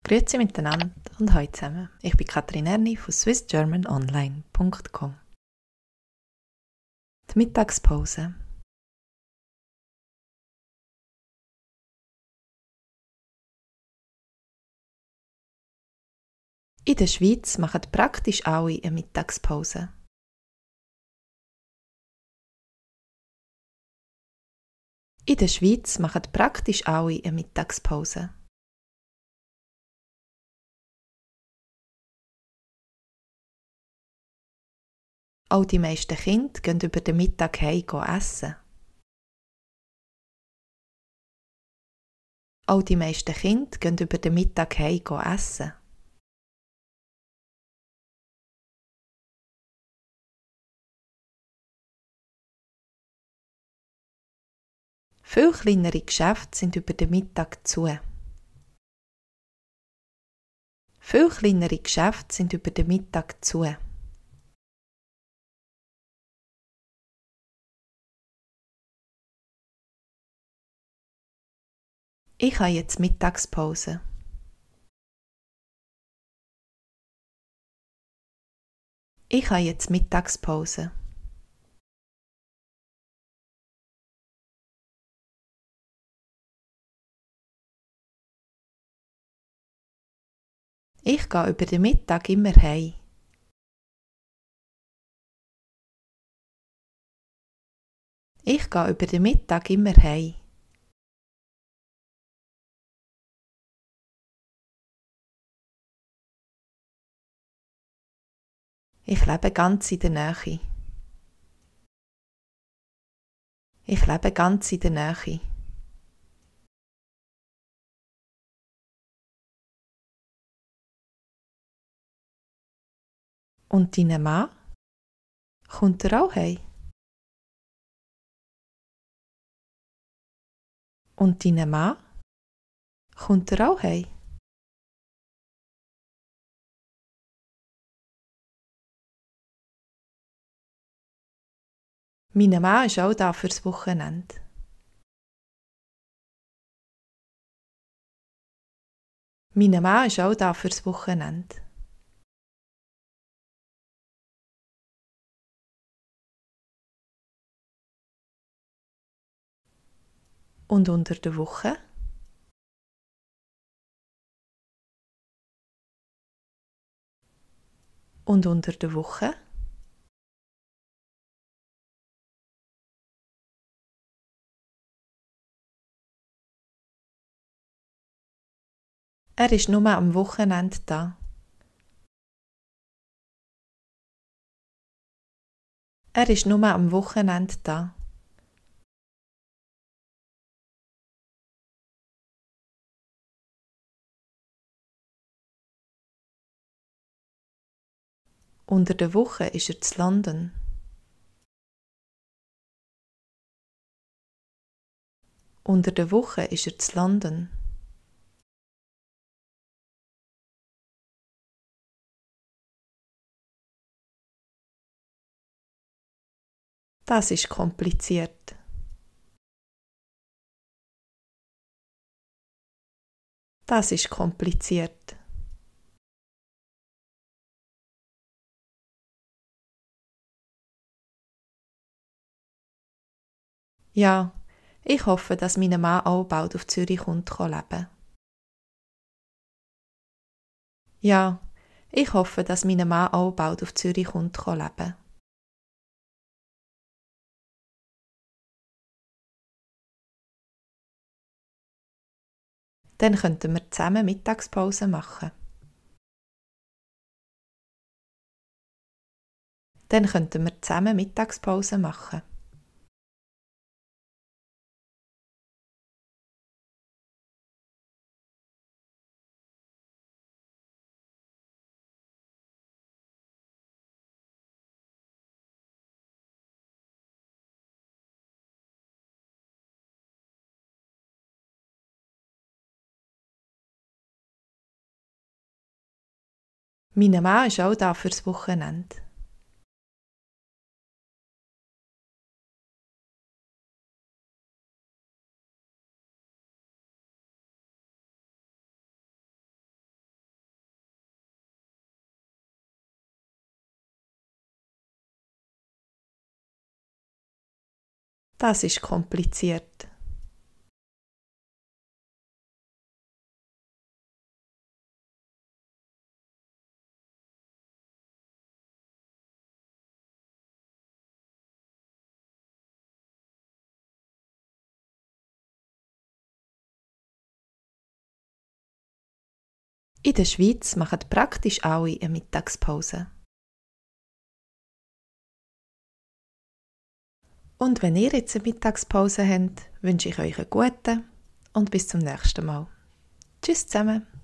Grüezi miteinander und hallo zusammen. Ich bin Katrin Erni von swissgermanonline.com. Die Mittagspause. In der Schweiz machen praktisch alle eine Mittagspause. In der Schweiz machen praktisch alle eine Mittagspause. Auch die meisten Kinder gehen über den Mittag heim essen. Auch die meisten Kinder gehen über den Mittag heim essen. Viel kleinere Geschäfte sind über den Mittag zu. Viel kleinere Geschäfte sind über den Mittag zu. Ich habe jetzt Mittagspause. Ich habe jetzt Mittagspause. Ich gehe über den Mittag immer heim. Ich gehe über den Mittag immer heim. Ich lebe ganz in der Nähe. Ich lebe ganz in der Nähe. Und dein Mann? Kommt er auch heim? Und dein Mann? Kommt er auch heim? Mein Mann ist auch da fürs Wochenende. Mein Mann ist auch da fürs Wochenende. Und unter der Woche? Und unter der Woche? Er ist nur am Wochenende da. Er ist nur am Wochenende da. Unter der Woche ist er zu London. Unter der Woche ist er zu London. Das ist kompliziert. Das ist kompliziert. Ja, ich hoffe, dass mein Mann auch bald auf Zürich kommt leben. Ja, ich hoffe, dass mein Mann auch bald auf Zürich kommt leben. Dann könnten wir zusammen Mittagspause machen. Dann könnten wir zusammen Mittagspause machen. Mein Mann ist auch da fürs Wochenende. Das ist kompliziert. In der Schweiz machen praktisch alle eine Mittagspause. Und wenn ihr jetzt eine Mittagspause habt, wünsche ich euch einen guten und bis zum nächsten Mal. Tschüss zusammen!